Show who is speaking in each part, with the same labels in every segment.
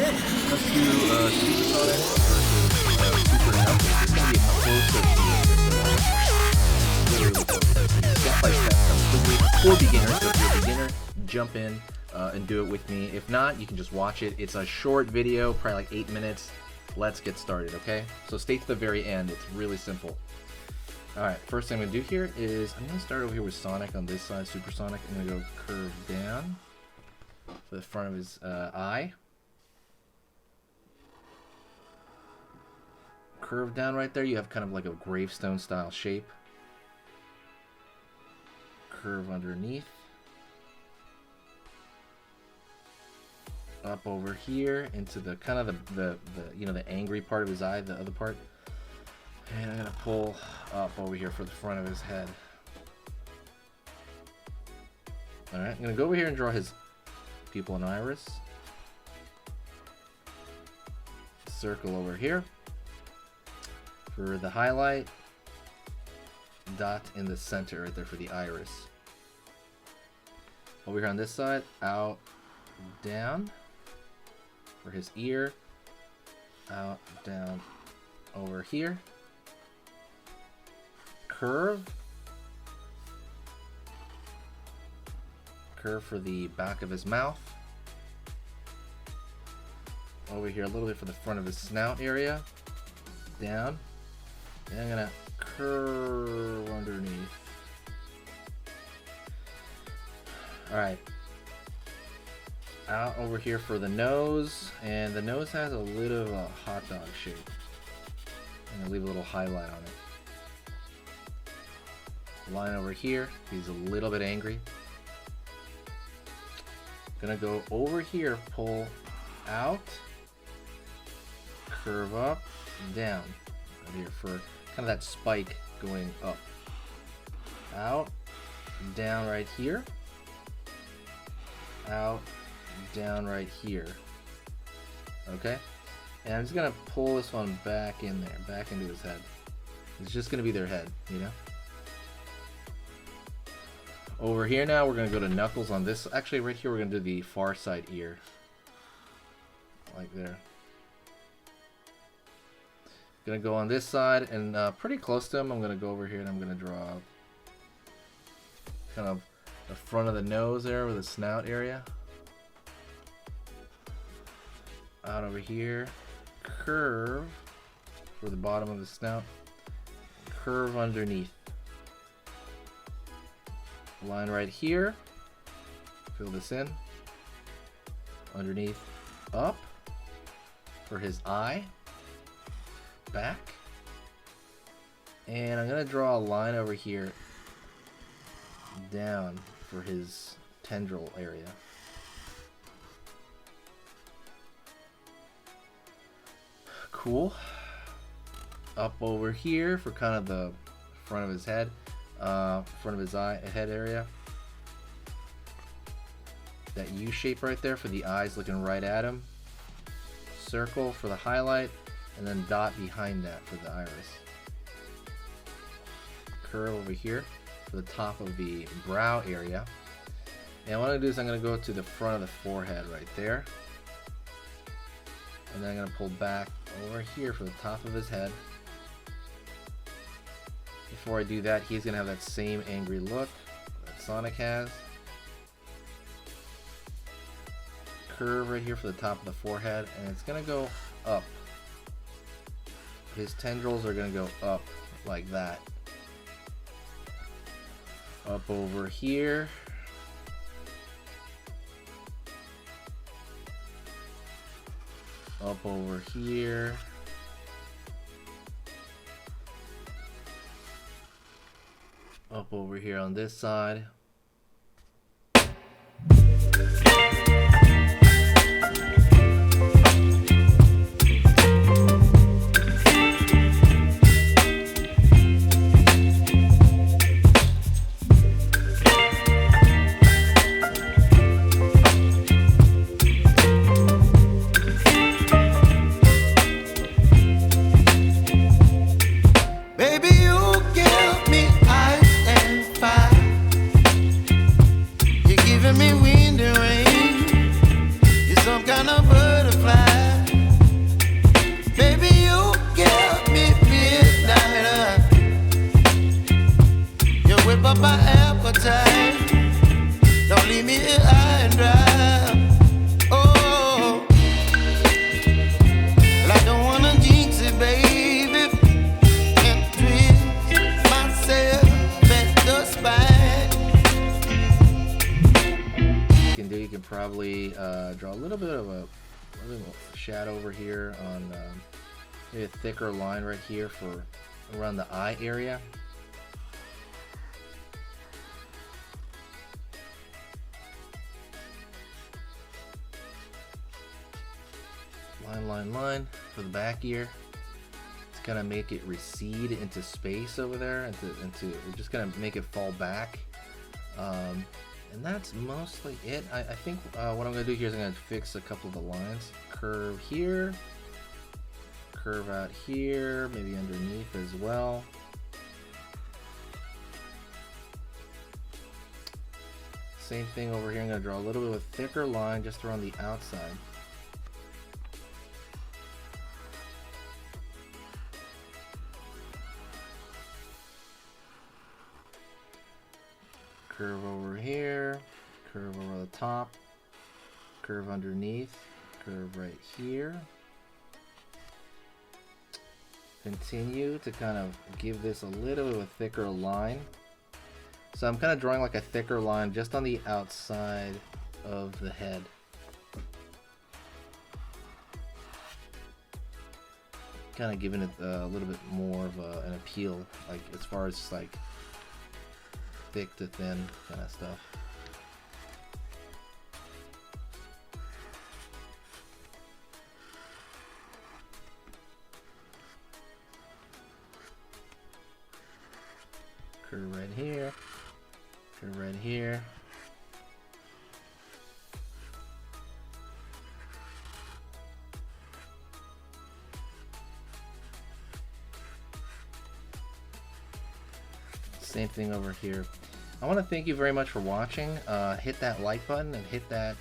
Speaker 1: Let's do Supersonic versus Super Knuckles. It's gonna be a closer really close. Step by step, for beginners. So if you're a beginner, jump in and do it with me. If not, you can just watch it. It's a short video, probably like 8 minutes. Let's get started, okay? So stay to the very end. It's really simple. Alright, first thing I'm going to do here is I'm going to start over here with Sonic on this side, Supersonic. I'm going to go curve down for the front of his eye. Curve down right there. You have kind of like a gravestone style shape. Curve underneath. Up over here into the kind of the you know, the angry part of his eye, the other part. And I'm gonna pull up over here for the front of his head. Alright, I'm gonna go over here and draw his pupil and iris. Circle over here for the highlight. Dot in the center right there for the iris. Over here on this side, out, down for his ear. Out, down, over here. Curve for the back of his mouth. Over here a little bit for the front of his snout area. Down. And I'm gonna curve underneath. Alright. Out over here for the nose. And the nose has a little of a hot dog shape. I'm gonna leave a little highlight on it. Line over here, he's a little bit angry. Gonna go over here, pull out, curve up, down. Right here for kind of that spike going up. Out, down right here. Out, down right here. Okay? And I'm just gonna pull this one back in there, back into his head. It's just gonna be their head, you know? Over here now, we're going to go to Knuckles on this. Actually, right here, we're going to do the far side ear. Like there. Going to go on this side, and pretty close to him, I'm going to go over here and I'm going to draw kind of the front of the nose there with the snout area. Out over here. Curve for the bottom of the snout. Curve underneath. Line right here, fill this in, underneath, up, for his eye, back, and I'm going to draw a line over here, down, for his tendril area. Cool. Up over here for kind of the front of his head. Front of his eye, head area. That U shape right there for the eyes looking right at him. Circle for the highlight, and then dot behind that for the iris. Curve over here for the top of the brow area. And what I'm going to do is I'm going to go to the front of the forehead right there. And then I'm going to pull back over here for the top of his head. Before I do that, he's going to have that same angry look that Sonic has. Curve right here for the top of the forehead, and it's going to go up. His tendrils are going to go up like that. Up over here. Up over here. Up over here on this side.
Speaker 2: Giving me wind and rain. You're some kind of butterfly.
Speaker 1: little bit of a shadow over here on maybe a thicker line right here for around the eye area. Line for the back ear. It's gonna make it recede into space over there, into we're just gonna make it fall back, and that's mostly it. I think what I'm gonna do here is I'm gonna fix a couple of the lines. Curve here, curve out here, maybe underneath as well. Same thing over here. I'm gonna draw a little bit of a thicker line just around the outside. Curve over here, curve over the top, curve underneath, curve right here. Continue to kind of give this a little bit of a thicker line. So I'm kind of drawing like a thicker line just on the outside of the head. Kind of giving it a little bit more of an appeal, like as far as like thick to thin kind of stuff. Curve right here, curve right here. Same thing over here. I want to thank you very much for watching. Hit that like button and hit that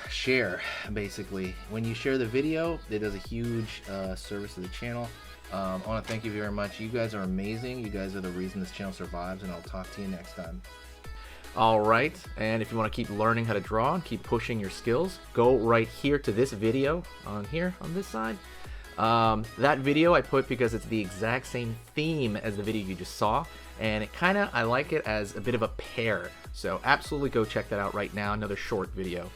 Speaker 1: share. Basically, when you share the video, it does a huge service to the channel. I want to thank you very much. You guys are amazing. You guys are the reason this channel survives, and I'll talk to you next time.
Speaker 2: All right, and if you want to keep learning how to draw and keep pushing your skills, go right here to this video on here on this side. That video I put because it's the exact same theme as the video you just saw, and it I like it as a bit of a pair. So absolutely go check that out right now, another short video.